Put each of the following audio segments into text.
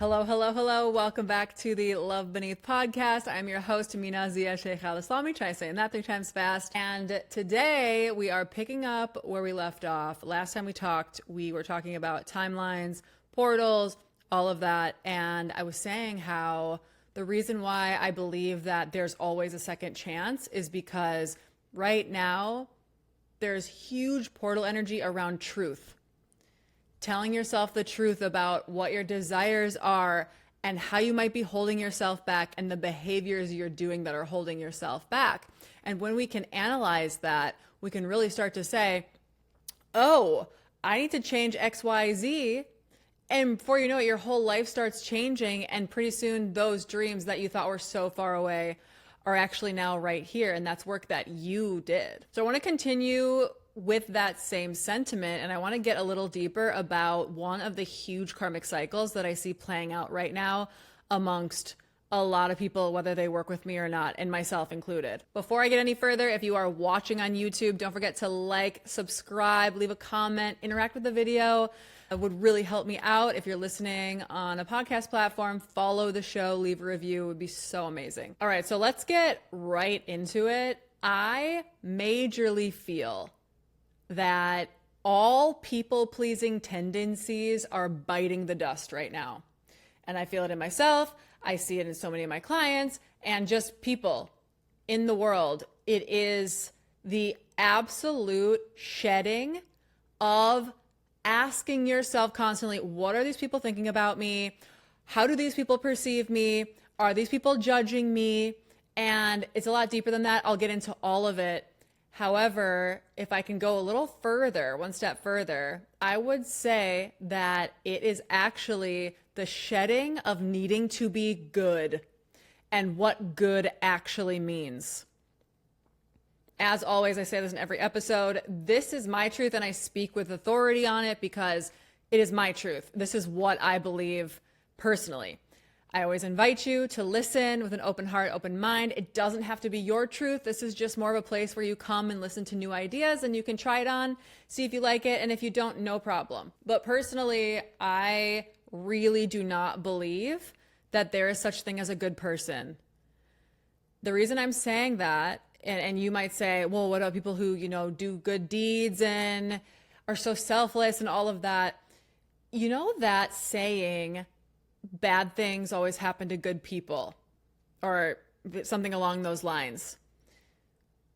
Hello, hello, hello. Welcome back to the Love Beneath podcast. I'm your host, Mina Zia Sheikh Al Islami. Try saying that 3 times fast. And today we are picking up where we left off. Last time we talked, we were talking about timelines, portals, all of that. And I was saying how the reason why I believe that there's always a second chance is because right now there's huge portal energy around truth. Telling yourself the truth about what your desires are and how you might be holding yourself back and the behaviors you're doing that are holding yourself back. And when we can analyze that, we can really start to say, oh, I need to change X, Y, Z. And before you know it, your whole life starts changing. And pretty soon those dreams that you thought were so far away are actually now right here. And that's work that you did. So I want to continue with that same sentiment, and I want to get a little deeper about one of the huge karmic cycles that I see playing out right now amongst a lot of people, whether they work with me or not, and myself included. Before I get any further, if you are watching on YouTube, don't forget to like, subscribe, leave a comment, interact with the video. It would really help me out. If you're listening on a podcast platform, follow the show, leave a review. It would be so amazing. All right, so let's get right into it. I majorly feel that all people-pleasing tendencies are biting the dust right now. And I feel it in myself. I see it in so many of my clients and just people in the world. It is the absolute shedding of asking yourself constantly, what are these people thinking about me? How do these people perceive me? Are these people judging me? And it's a lot deeper than that. I'll get into all of it. However, if I can go a little further, one step further, I would say that it is actually the shedding of needing to be good and what good actually means. As always, I say this in every episode, this is my truth and I speak with authority on it because it is my truth. This is what I believe personally. I always invite you to listen with an open heart, open mind. It doesn't have to be your truth. This is just more of a place where you come and listen to new ideas and you can try it on, see if you like it. And if you don't, no problem. But personally, I really do not believe that there is such thing as a good person. The reason I'm saying that, and you might say, well, what about people who, do good deeds and are so selfless and all of that? You know that saying, bad things always happen to good people, or something along those lines.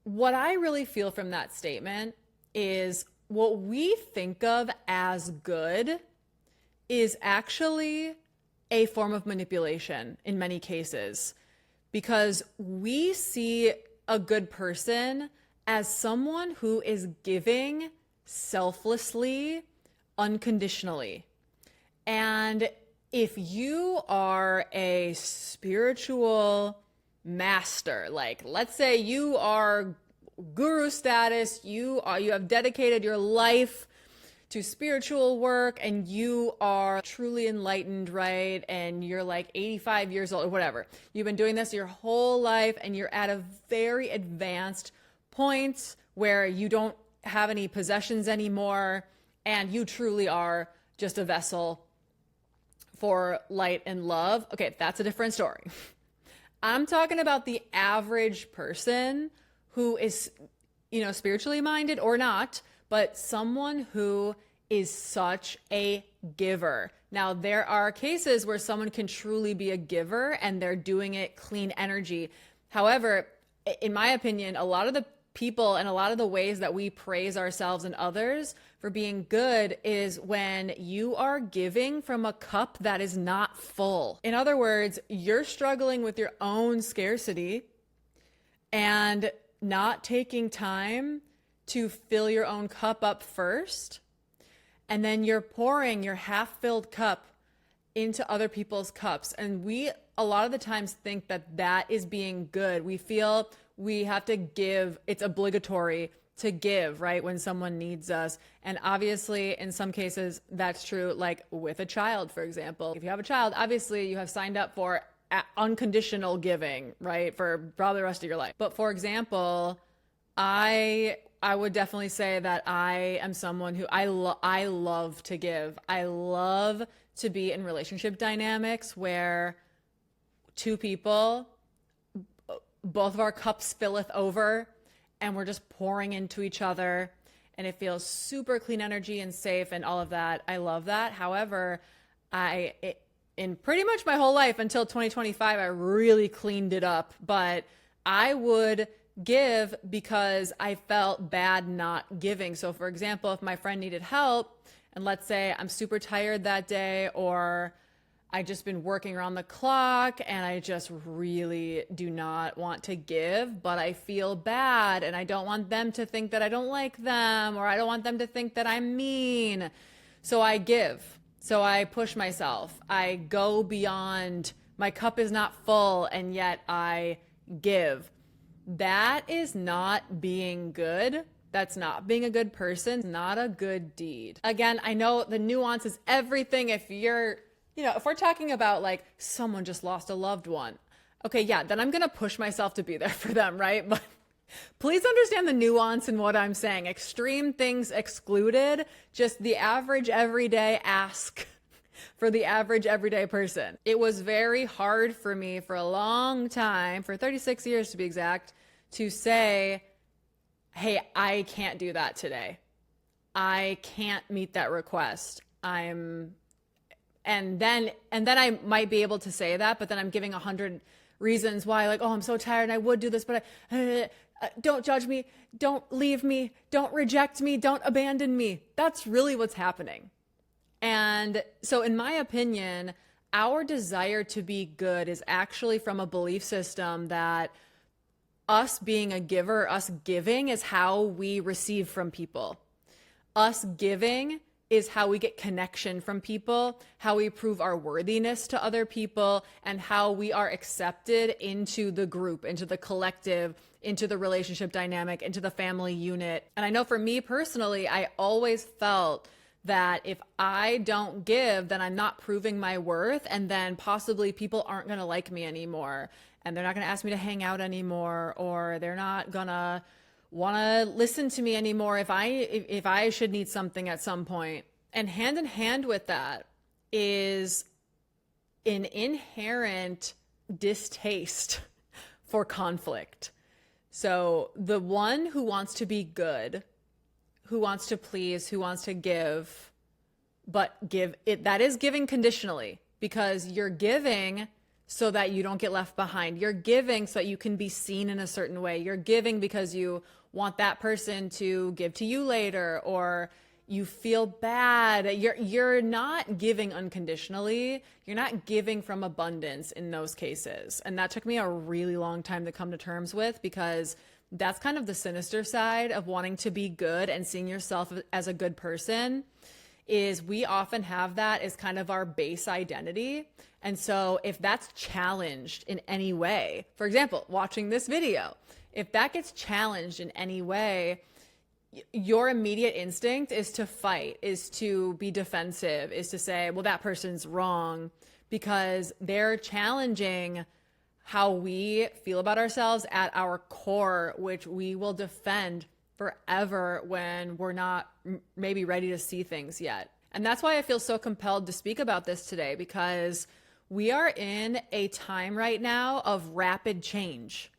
What I really feel from that statement is what we think of as good is actually a form of manipulation in many cases, because we see a good person as someone who is giving selflessly, unconditionally. And if you are a spiritual master, like let's say you are guru status, you have dedicated your life to spiritual work and you are truly enlightened, right? And you're like 85 years old or whatever. You've been doing this your whole life and you're at a very advanced point where you don't have any possessions anymore and you truly are just a vessel for light and love. Okay, that's a different story. I'm talking about the average person who is, spiritually minded or not, but someone who is such a giver. Now, there are cases where someone can truly be a giver and they're doing it clean energy. However, in my opinion, a lot of the people and a lot of the ways that we praise ourselves and others for being good is when you are giving from a cup that is not full. In other words, you're struggling with your own scarcity and not taking time to fill your own cup up first. And then you're pouring your half-filled cup into other people's cups. And we, a lot of the times, think that that is being good. We feel we have to give. It's obligatory to give, right? When someone needs us. And obviously, in some cases, that's true, like with a child, for example. If you have a child, obviously you have signed up for unconditional giving, right? For probably the rest of your life. But for example, I would definitely say that I am someone who I love to give. I love to be in relationship dynamics where two people, both of our cups filleth over, and we're just pouring into each other, and it feels super clean energy and safe and all of that. I love that. However, in pretty much my whole life until 2025, I really cleaned it up, but I would give because I felt bad not giving. So for example, if my friend needed help, and let's say I'm super tired that day, or I just been working around the clock and I just really do not want to give, but I feel bad and I don't want them to think that I don't like them, or I don't want them to think that I'm mean. So I give. So I push myself. I go beyond. My cup is not full and yet I give. That is not being good. That's not being a good person, not a good deed. Again, I know the nuance is everything. If we're talking about like someone just lost a loved one, okay, yeah, then I'm going to push myself to be there for them, right? But please understand the nuance in what I'm saying. Extreme things excluded, just the average everyday ask for the average everyday person. It was very hard for me for a long time, for 36 years to be exact, to say, hey, I can't do that today. I can't meet that request. And then I might be able to say that, but then I'm giving 100 reasons why, like, oh, I'm so tired and I would do this, but don't judge me, don't leave me, don't reject me, don't abandon me. That's really what's happening. And so in my opinion, our desire to be good is actually from a belief system that us being a giver, us giving is how we receive from people. Us giving is how we get connection from people, how we prove our worthiness to other people, and how we are accepted into the group, into the collective, into the relationship dynamic, into the family unit. And I know for me personally, I always felt that if I don't give, then I'm not proving my worth, and then possibly people aren't going to like me anymore, and they're not going to ask me to hang out anymore, or they're not going to want to listen to me anymore if I should need something at some point. And hand in hand with that is an inherent distaste for conflict. So the one who wants to be good, who wants to please, who wants to give, but give it, that is giving conditionally, because you're giving so that you don't get left behind. You're giving so that you can be seen in a certain way. You're giving because you want that person to give to you later, or you feel bad. You're not giving unconditionally. You're not giving from abundance in those cases. And that took me a really long time to come to terms with, because that's kind of the sinister side of wanting to be good and seeing yourself as a good person. Is we often have that as kind of our base identity. And so if that's challenged in any way, for example, watching this video, if that gets challenged in any way, your immediate instinct is to fight, is to be defensive, is to say, well, that person's wrong, because they're challenging how we feel about ourselves at our core, which we will defend forever when we're not maybe ready to see things yet. And that's why I feel so compelled to speak about this today, because we are in a time right now of rapid change.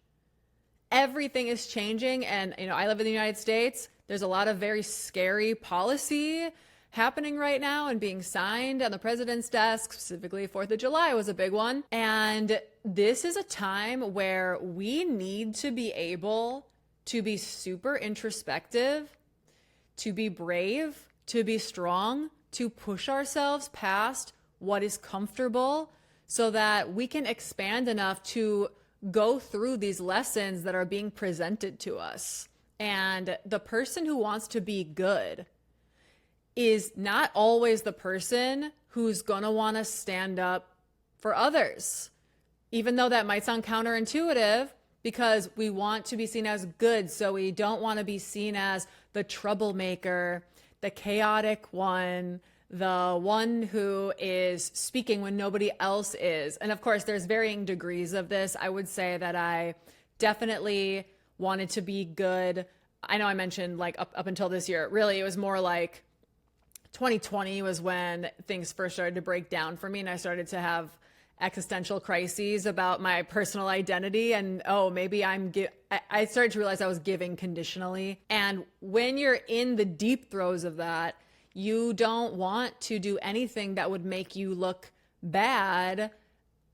Everything is changing. And, I live in the United States. There's a lot of very scary policy happening right now and being signed on the president's desk. Specifically, 4th of July was a big one. And this is a time where we need to be able to be super introspective, to be brave, to be strong, to push ourselves past what is comfortable so that we can expand enough to go through these lessons that are being presented to us. And the person who wants to be good is not always the person who's gonna want to stand up for others. Even though that might sound counterintuitive, because we want to be seen as good, so we don't want to be seen as the troublemaker, the chaotic one, the one who is speaking when nobody else is. And of course, there's varying degrees of this. I would say that I definitely wanted to be good. I know I mentioned like up until this year, really, it was more like 2020 was when things first started to break down for me, and I started to have existential crises about my personal identity. And maybe I started to realize I was giving conditionally. And when you're in the deep throes of that, you don't want to do anything that would make you look bad.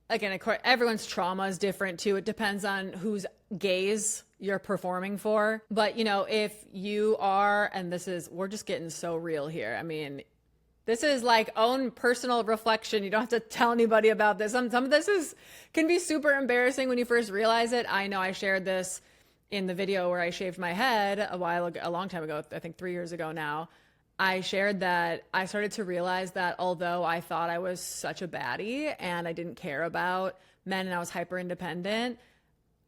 Again, of course, everyone's trauma is different too. It depends on whose gaze you're performing for. But, if you are, and we're just getting so real here. I mean, this is like own personal reflection. You don't have to tell anybody about this. Some of this can be super embarrassing when you first realize it. I know I shared this in the video where I shaved my head a long time ago, I think 3 years ago now. I shared that I started to realize that although I thought I was such a baddie and I didn't care about men and I was hyper independent,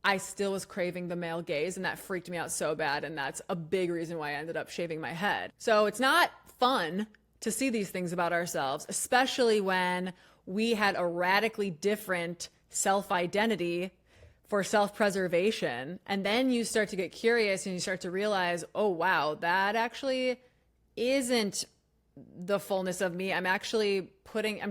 I still was craving the male gaze, and that freaked me out so bad. And that's a big reason why I ended up shaving my head. So it's not fun to see these things about ourselves, especially when we had a radically different self-identity for self-preservation. And then you start to get curious and you start to realize, oh, wow, that actually isn't the fullness of me. I'm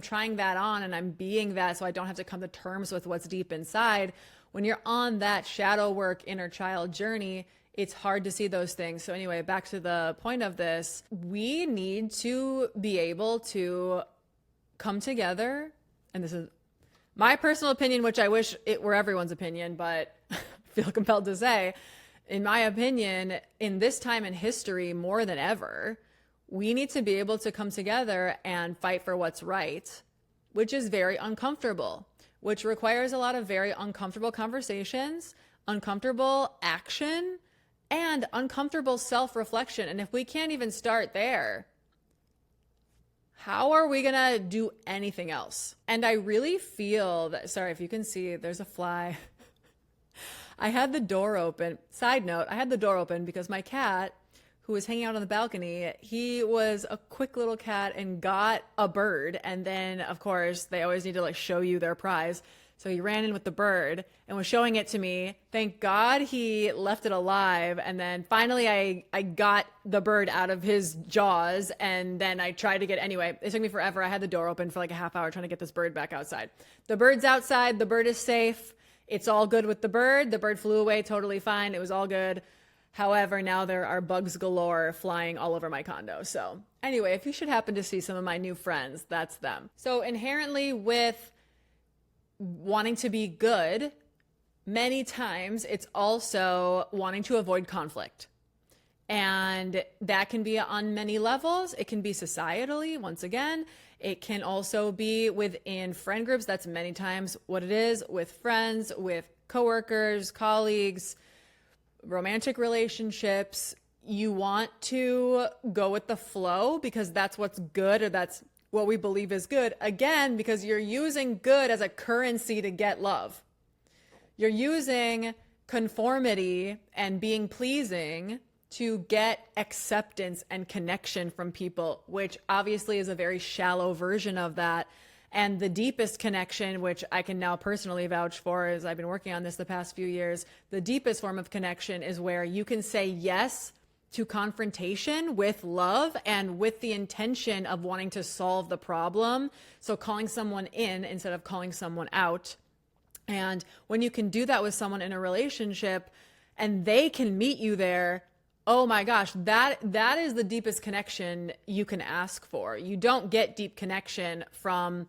trying that on and I'm being that so I don't have to come to terms with what's deep inside. When you're on that shadow work inner child journey, it's hard to see those things. So anyway, back to the point of this, we need to be able to come together. And this is my personal opinion, which I wish it were everyone's opinion, but I feel compelled to say, in my opinion, in this time in history, more than ever, we need to be able to come together and fight for what's right, which is very uncomfortable, which requires a lot of very uncomfortable conversations, uncomfortable action, and uncomfortable self-reflection. And if we can't even start there, how are we going to do anything else? And I really feel that, sorry if you can see, there's a fly. I had the door open. Side note, I had the door open because my cat, who was hanging out on the balcony, he was a quick little cat and got a bird. And then, of course, they always need to show you their prize. So he ran in with the bird and was showing it to me. Thank God he left it alive. And then finally I got the bird out of his jaws, and then I tried to anyway, it took me forever. I had the door open for like a half hour trying to get this bird back outside. The bird's outside. The bird is safe. It's all good with the bird. The bird flew away totally fine. It was all good. However, now there are bugs galore flying all over my condo. So anyway, if you should happen to see some of my new friends, that's them. So inherently with wanting to be good, many times it's also wanting to avoid conflict. And that can be on many levels. It can be societally, once again. It can also be within friend groups. That's many times what it is, with friends, with coworkers, colleagues, romantic relationships. You want to go with the flow because that's what's good, or that's what we believe is good. Again, because you're using good as a currency to get love. You're using conformity and being pleasing to get acceptance and connection from people, which obviously is a very shallow version of that. And the deepest connection, which I can now personally vouch for, as I've been working on this the past few years, the deepest form of connection is where you can say yes to confrontation with love and with the intention of wanting to solve the problem. So calling someone in instead of calling someone out. And when you can do that with someone in a relationship and they can meet you there, oh my gosh, that is the deepest connection you can ask for. You don't get deep connection from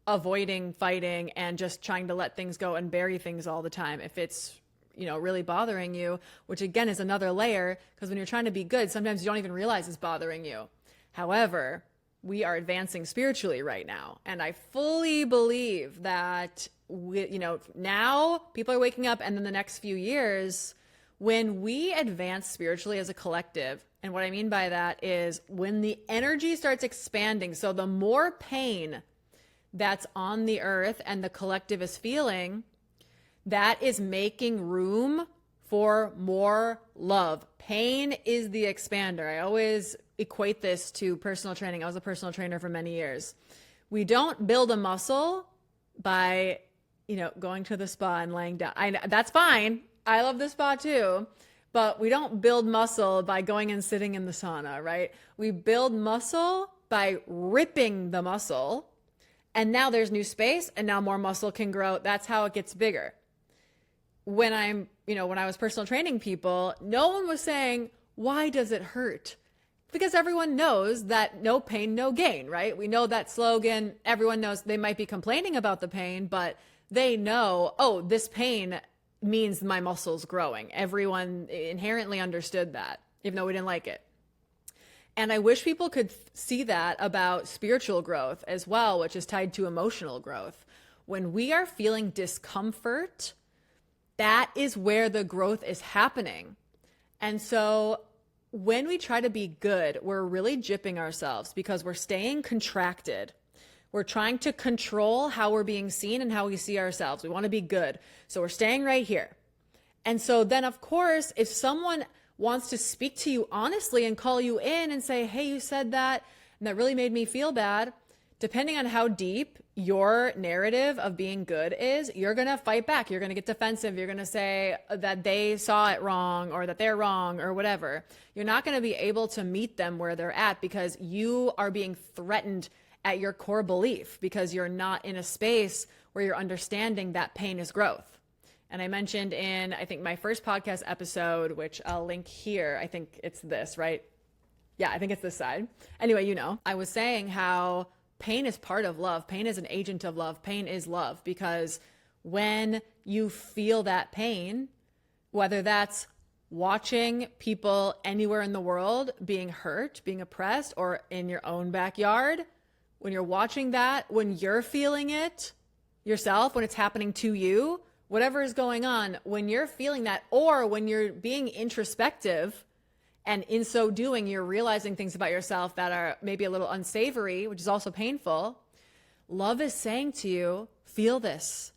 avoiding fighting and just trying to let things go and bury things all the time. If it's, really bothering you, which again is another layer, because when you're trying to be good, sometimes you don't even realize it's bothering you. However, we are advancing spiritually right now. And I fully believe that now people are waking up, and then the next few years, when we advance spiritually as a collective, and what I mean by that is when the energy starts expanding, so the more pain that's on the earth and the collective is feeling, that is making room for more love. Pain is the expander. I always equate this to personal training. I was a personal trainer for many years. We don't build a muscle by, going to the spa and laying down. That's fine. I love the spa too, but we don't build muscle by going and sitting in the sauna, right? We build muscle by ripping the muscle, and now there's new space and now more muscle can grow. That's how it gets bigger. When I was personal training people, no one was saying, why does it hurt? Because everyone knows that no pain, no gain, right? We know that slogan. Everyone knows. They might be complaining about the pain, but they know, oh, this pain means my muscle's growing. Everyone inherently understood that, even though we didn't like it. And I wish people could see that about spiritual growth as well, which is tied to emotional growth. When we are feeling discomfort, that is where the growth is happening. And so when we try to be good, we're really gypping ourselves because we're staying contracted. We're trying to control how we're being seen and how we see ourselves. We want to be good. So we're staying right here. And so then, of course, if someone wants to speak to you honestly and call you in and say, hey, you said that, and that really made me feel bad, depending on how deep your narrative of being good is, you're going to fight back. You're going to get defensive. You're going to say that they saw it wrong or that they're wrong or whatever. You're not going to be able to meet them where they're at because you are being threatened at your core belief because you're not in a space where you're understanding that pain is growth. And I mentioned in, I think, my first podcast episode, which I'll link here. I think it's this, right? Yeah, I think it's this side. Anyway, I was saying how pain is part of love. Pain is an agent of love. Pain is love because when you feel that pain, whether that's watching people anywhere in the world being hurt, being oppressed, or in your own backyard, when you're watching that, when you're feeling it yourself, when it's happening to you, whatever is going on, when you're feeling that, or when you're being introspective, and in so doing, you're realizing things about yourself that are maybe a little unsavory, which is also painful, love is saying to you, feel this,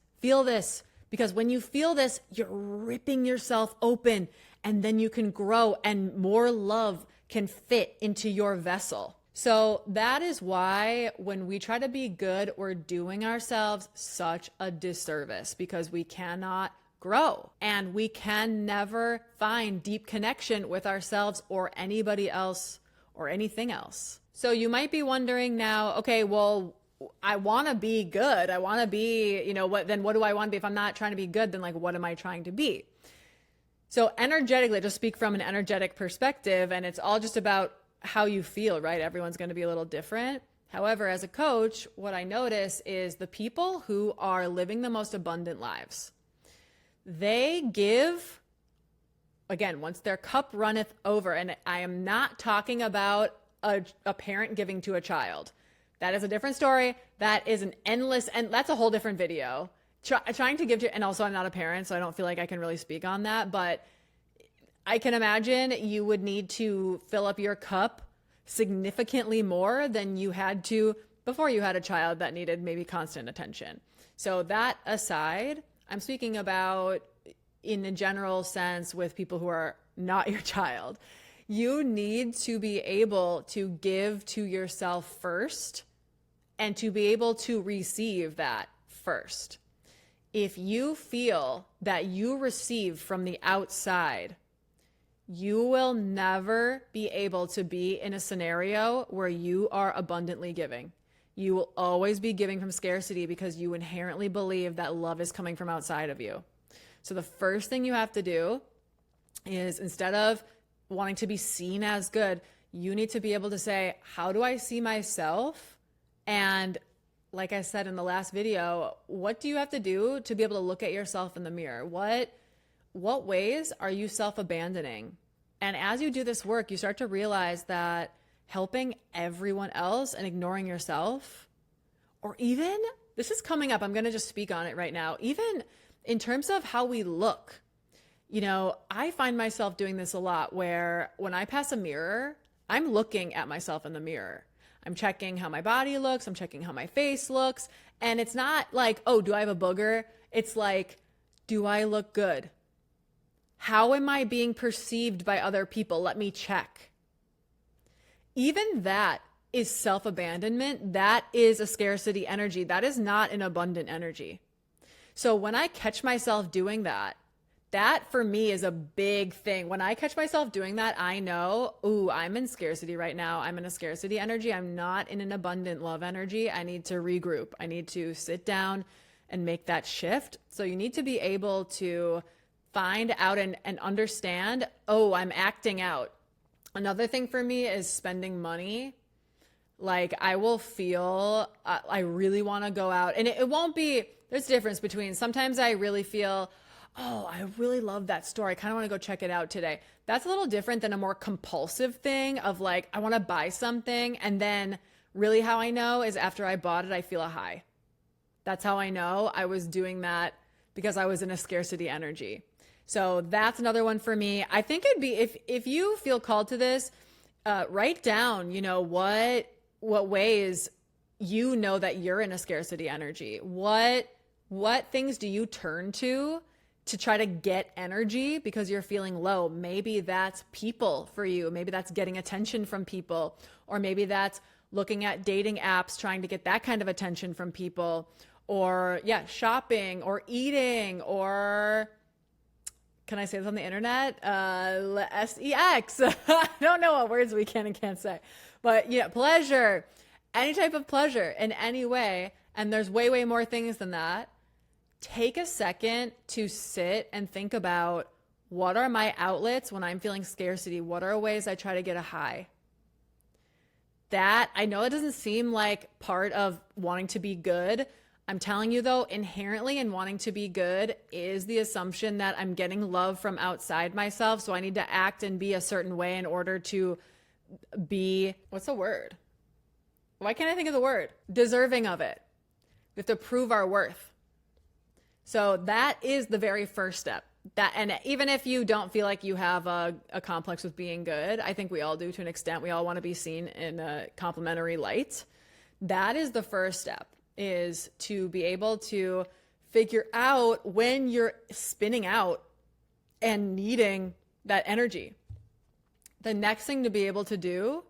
because when you feel this, you're ripping yourself open, and then you can grow, and more love can fit into your vessel. So that is why when we try to be good, we're doing ourselves such a disservice because we cannot grow and we can never find deep connection with ourselves or anybody else or anything else. So you might be wondering now, okay, well, I want to be good. I want to be, what do I want to be? If I'm not trying to be good, then what am I trying to be? So energetically, just speak from an energetic perspective, and it's all just about how you feel, right? Everyone's going to be a little different. However, as a coach, what I notice is the people who are living the most abundant lives, they give, again, once their cup runneth over, and I am not talking about a parent giving to a child. That is a different story. That is an endless, and that's a whole different video. Trying to give to, and also I'm not a parent, so I don't feel like I can really speak on that, but I can imagine you would need to fill up your cup significantly more than you had to before you had a child that needed maybe constant attention. So that aside, I'm speaking about in a general sense with people who are not your child. You need to be able to give to yourself first and to be able to receive that first. If you feel that you receive from the outside, you will never be able to be in a scenario where you are abundantly giving. You will always be giving from scarcity because you inherently believe that love is coming from outside of you. So the first thing you have to do is, instead of wanting to be seen as good, you need to be able to say, how do I see myself? And like I said in the last video, what do you have to do to be able to look at yourself in the mirror? What ways are you self-abandoning? And as you do this work, you start to realize that helping everyone else and ignoring yourself, or even, this is coming up, I'm going to just speak on it right now, even in terms of how we look. I find myself doing this a lot where when I pass a mirror, I'm looking at myself in the mirror. I'm checking how my body looks. I'm checking how my face looks. And it's not like, oh, do I have a booger? It's like, do I look good? How am I being perceived by other people? Let me check. Even that is self-abandonment. That is a scarcity energy. That is not an abundant energy. So when I catch myself doing that, That for me is a big thing. When I catch myself doing that, I know, ooh, I'm in scarcity right now. I'm in a scarcity energy. I'm not in an abundant love energy. I need to regroup. I need to sit down and make that shift. So you need to be able to find out and understand, oh, I'm acting out. Another thing for me is spending money. Like I will feel, I really want to go out, and it won't be, there's a difference between sometimes I really feel, oh, I really love that store. I kind of want to go check it out today. That's a little different than a more compulsive thing of like, I want to buy something. And then really how I know is after I bought it, I feel a high. That's how I know I was doing that because I was in a scarcity energy. So that's another one for me. I think it'd be, if you feel called to this, write down, what ways you know that you're in a scarcity energy. What things do you turn to try to get energy because you're feeling low? Maybe that's people for you. Maybe that's getting attention from people, or maybe that's looking at dating apps, trying to get that kind of attention from people, or shopping or eating, or can I say this on the internet? Sex. I don't know what words we can and can't say, but pleasure, any type of pleasure in any way. And there's way, way more things than that. Take a second to sit and think about, what are my outlets when I'm feeling scarcity? What are ways I try to get a high? That, I know it doesn't seem like part of wanting to be good. I'm telling you though, inherently in wanting to be good is the assumption that I'm getting love from outside myself. So I need to act and be a certain way in order to be, what's the word? Why can't I think of the word? Deserving of it. We have to prove our worth. So that is the very first step. That, and even if you don't feel like you have a complex with being good, I think we all do to an extent. We all want to be seen in a complimentary light. That is the first step, is to be able to figure out when you're spinning out and needing that energy. The next thing to be able to do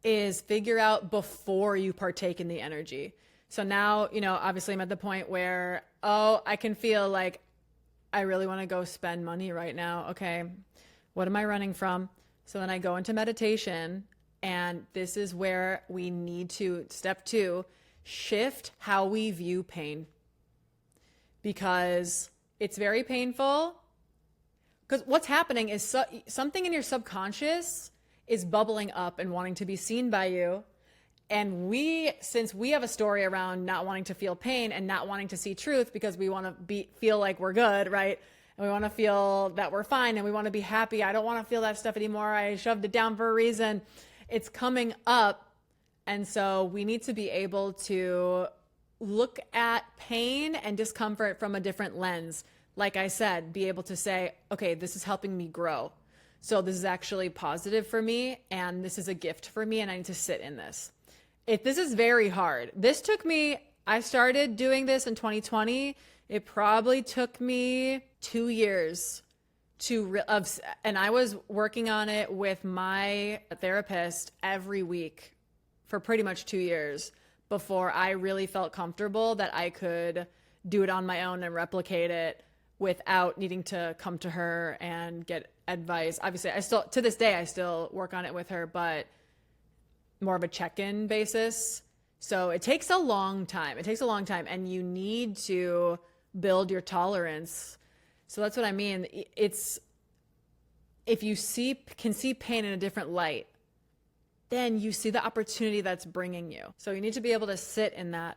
is figure out before you partake in the energy. So now, obviously I'm at the point where, I can feel like I really want to go spend money right now. Okay, what am I running from? So then I go into meditation, and this is where we need to, step 2, shift how we view pain. Because it's very painful. Because what's happening is something in your subconscious is bubbling up and wanting to be seen by you. And since we have a story around not wanting to feel pain and not wanting to see truth because we want to feel like we're good, right? And we want to feel that we're fine, and we want to be happy. I don't want to feel that stuff anymore. I shoved it down for a reason. It's coming up. And so we need to be able to look at pain and discomfort from a different lens. Like I said, be able to say, okay, this is helping me grow. So this is actually positive for me, and this is a gift for me, and I need to sit in this. This is very hard. I started doing this in 2020. It probably took me 2 years and I was working on it with my therapist every week for pretty much 2 years before I really felt comfortable that I could do it on my own and replicate it without needing to come to her and get advice. Obviously, to this day, I still work on it with her, but more of a check-in basis. So it takes a long time. And you need to build your tolerance. So that's what I mean. It's, if you can see pain in a different light, then you see the opportunity that's bringing you. So you need to be able to sit in that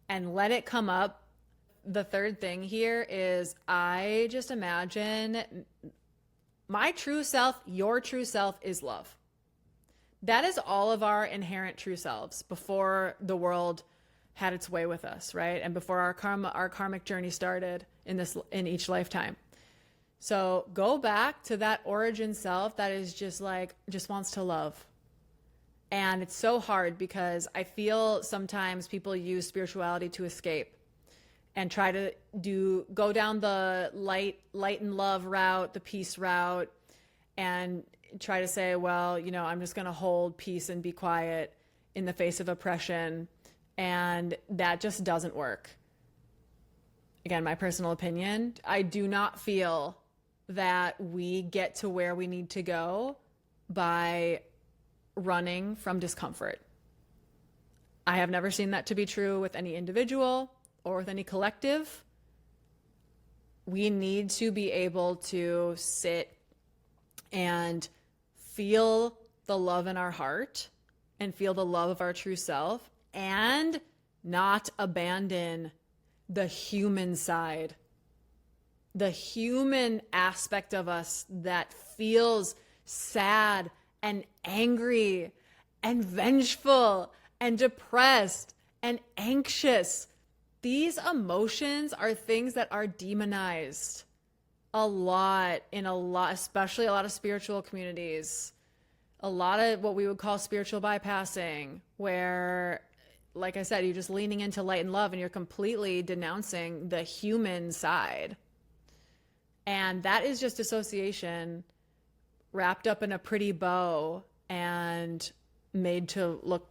and let it come up. The third thing here is, I just imagine my true self, your true self is love. That is all of our inherent true selves before the world had its way with us, right? And before our karmic journey started in each lifetime. So go back to that origin self that is just wants to love. And it's so hard because I feel sometimes people use spirituality to escape and try to go down the light and love route, the peace route, and try to say, well, I'm just going to hold peace and be quiet in the face of oppression. And that just doesn't work. again, my personal opinion, I do not feel that we get to where we need to go by running from discomfort. I have never seen that to be true with any individual or with any collective. We need to be able to sit and feel the love in our heart and feel the love of our true self and not abandon the human side, the human aspect of us that feels sad and angry and vengeful and depressed and anxious. These emotions are things that are demonized especially a lot of spiritual communities, a lot of what we would call spiritual bypassing, where, like I said, you're just leaning into light and love and you're completely denouncing the human side. And that is just dissociation wrapped up in a pretty bow and made to look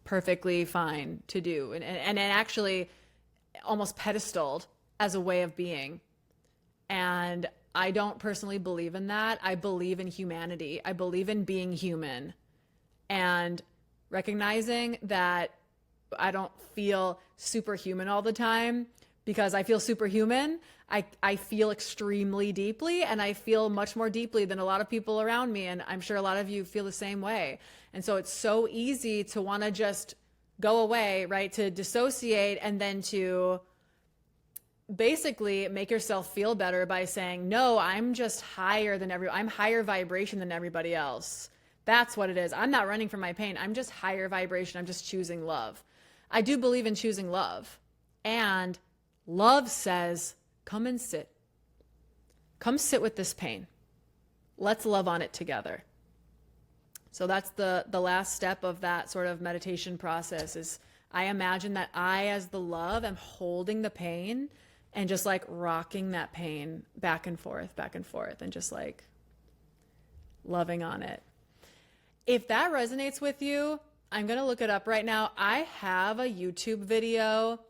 perfectly fine to do, and actually almost pedestaled as a way of being. And I don't personally believe in that. I believe in humanity. I believe in being human and recognizing that I don't feel superhuman all the time because I feel superhuman. I feel extremely deeply, and I feel much more deeply than a lot of people around me. And I'm sure a lot of you feel the same way. And so it's so easy to want to just go away, right? To dissociate and then to basically make yourself feel better by saying, no, I'm just I'm higher vibration than everybody else. That's what it is. I'm not running from my pain. I'm just higher vibration. I'm just choosing love. I do believe in choosing love. And love says, come and sit. Come sit with this pain. Let's love on it together. So that's the last step of that sort of meditation process is I imagine that I, as the love, am holding the pain and just like rocking that pain back and forth, and just like loving on it. If that resonates with you, I'm going to look it up right now. I have a YouTube video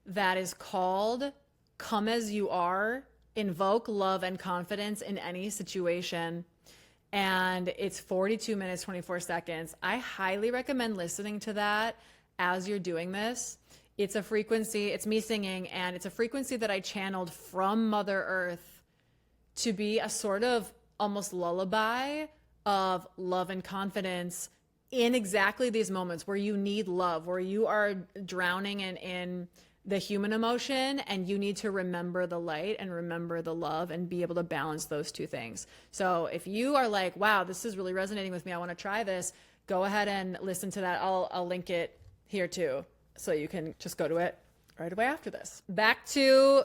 that is called Come As You Are, Invoke Love and Confidence in Any Situation. And it's 42 minutes, 24 seconds. I highly recommend listening to that as you're doing this. It's a frequency, it's me singing, and it's a frequency that I channeled from Mother Earth to be a sort of almost lullaby of love and confidence in exactly these moments where you need love, where you are drowning in the human emotion and you need to remember the light and remember the love and be able to balance those two things. So if you are like, wow, this is really resonating with me, I want to try this, go ahead and listen to that. I'll link it here too, so you can just go to it right away after this. Back to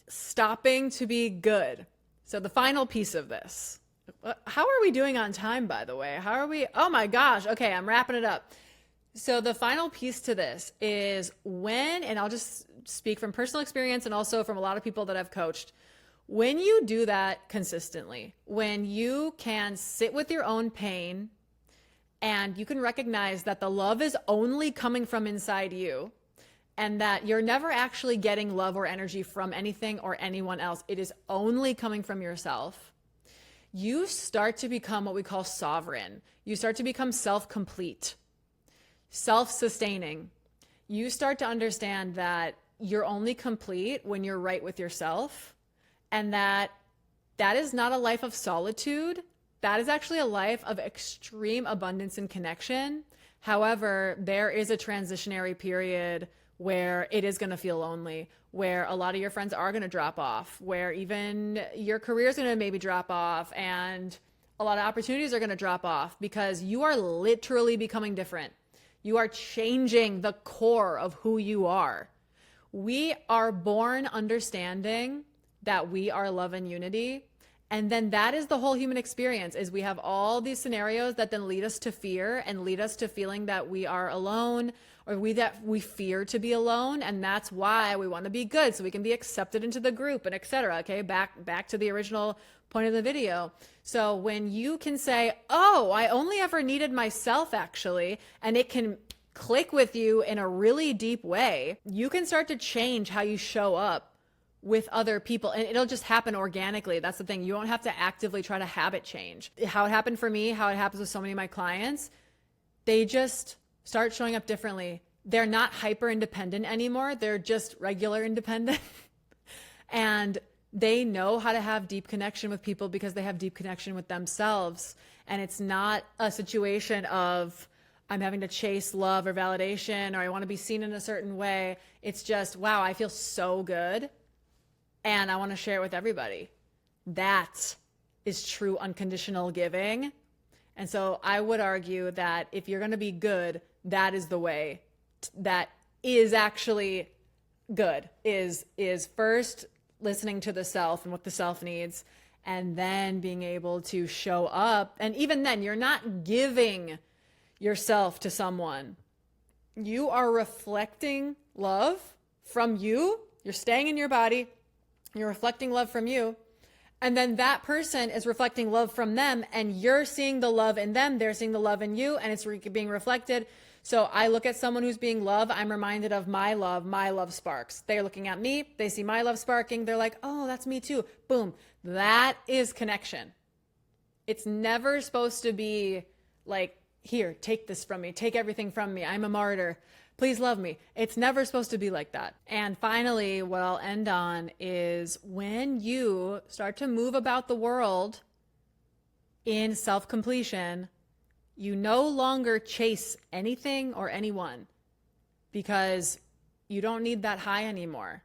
stopping to be good. So the final piece of this, how are we doing on time, by the way? How are we? Oh my gosh. Okay, I'm wrapping it up. So the final piece to this is and I'll just speak from personal experience and also from a lot of people that I've coached, when you do that consistently, when you can sit with your own pain and you can recognize that the love is only coming from inside you and that you're never actually getting love or energy from anything or anyone else, it is only coming from yourself, you start to become what we call sovereign. You start to become self-complete, self-sustaining. You start to understand that you're only complete when you're right with yourself, and that is not a life of solitude. That is actually a life of extreme abundance and connection. However, there is a transitionary period where it is going to feel lonely, where a lot of your friends are going to drop off, where even your career is going to maybe drop off, and a lot of opportunities are going to drop off because you are literally becoming different. You are changing the core of who you are. We are born understanding that we are love and unity. And then that is the whole human experience, is we have all these scenarios that then lead us to fear and lead us to feeling that we are alone, or that we fear to be alone. And that's why we want to be good, so we can be accepted into the group and etc. Okay, back to the original point of the video. So when you can say, oh, I only ever needed myself actually, and it can click with you in a really deep way, you can start to change how you show up with other people, and it'll just happen organically. That's the thing. You don't have to actively try to habit change. How it happened for me, how it happens with so many of my clients, they just start showing up differently. They're not hyper independent anymore. They're just regular independent. And they know how to have deep connection with people because they have deep connection with themselves. And it's not a situation of, I'm having to chase love or validation, or I want to be seen in a certain way. It's just, wow, I feel so good and I want to share it with everybody. That is true unconditional giving. And so I would argue that if you're going to be good, that is the way that is actually good, is first listening to the self and what the self needs, and then being able to show up. And even then, you're not giving yourself to someone. You are reflecting love from you. You're staying in your body. You're reflecting love from you. And then that person is reflecting love from them, and you're seeing the love in them. They're seeing the love in you, and it's being reflected. So I look at someone who's being loved, I'm reminded of my love sparks. They're looking at me, they see my love sparking, they're like, oh, that's me too. Boom. That is connection. It's never supposed to be like, here, take this from me, take everything from me, I'm a martyr, please love me. It's never supposed to be like that. And finally, what I'll end on is when you start to move about the world in self-completion, you no longer chase anything or anyone because you don't need that high anymore.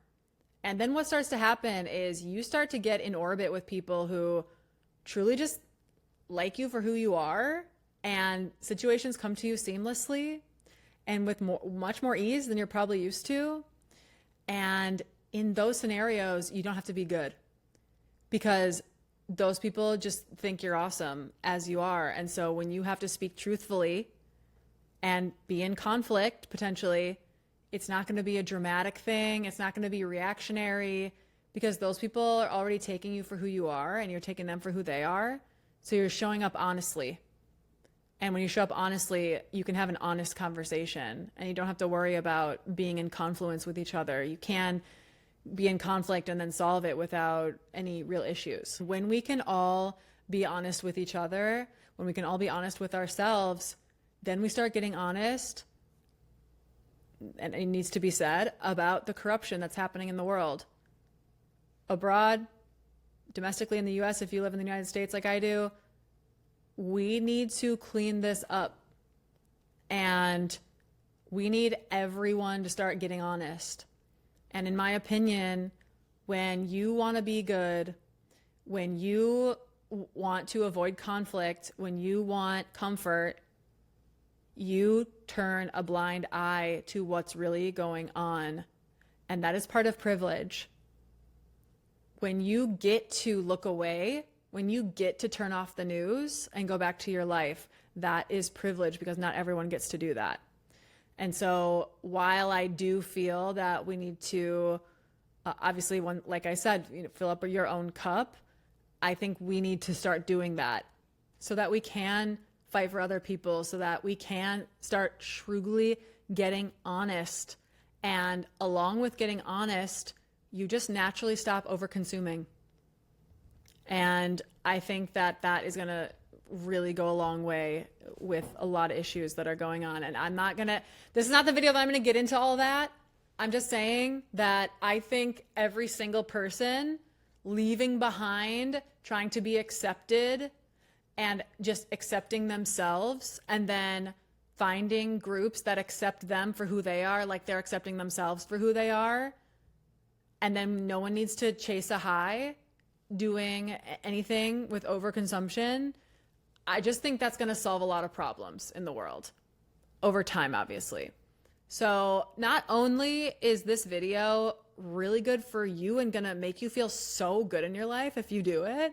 And then what starts to happen is you start to get in orbit with people who truly just like you for who you are, and situations come to you seamlessly and with much more ease than you're probably used to. And in those scenarios, you don't have to be good because those people just think you're awesome as you are. And so when you have to speak truthfully and be in conflict, potentially, it's not going to be a dramatic thing. It's not going to be reactionary because those people are already taking you for who you are and you're taking them for who they are. So you're showing up honestly. And when you show up honestly, you can have an honest conversation and you don't have to worry about being in confluence with each other. You can be in conflict and then solve it without any real issues. When we can all be honest with each other, when we can all be honest with ourselves, then we start getting honest, and it needs to be said, about the corruption that's happening in the world. Abroad, domestically in the US, if you live in the United States like I do, we need to clean this up. And we need everyone to start getting honest. And in my opinion, when you want to be good, when you want to avoid conflict, when you want comfort, you turn a blind eye to what's really going on. And that is part of privilege. When you get to look away, when you get to turn off the news and go back to your life, that is privilege because not everyone gets to do that. And so while I do feel that we need to, obviously, like I said, fill up your own cup, I think we need to start doing that so that we can fight for other people, so that we can start truly getting honest. And along with getting honest, you just naturally stop over-consuming. And I think that that is going to really go a long way with a lot of issues that are going on. And this is not the video that I'm going to get into all that. I'm just saying that I think every single person leaving behind, trying to be accepted and just accepting themselves, and then finding groups that accept them for who they are, like they're accepting themselves for who they are. And then no one needs to chase a high doing anything with overconsumption. I just think that's going to solve a lot of problems in the world over time, obviously. So not only is this video really good for you and going to make you feel so good in your life if you do it,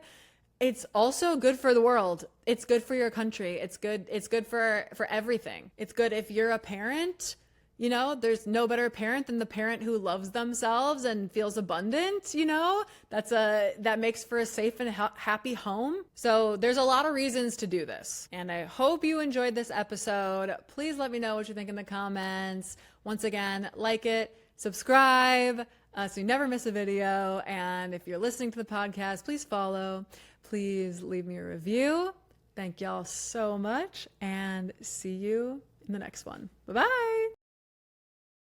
it's also good for the world. It's good for your country. It's good for everything. It's good if you're a parent You know, there's no better parent than the parent who loves themselves and feels abundant, you know? That makes for a safe and happy home. So there's a lot of reasons to do this. And I hope you enjoyed this episode. Please let me know what you think in the comments. Once again, like it, subscribe, so you never miss a video. And if you're listening to the podcast, please follow. Please leave me a review. Thank y'all so much, and see you in the next one. Bye-bye.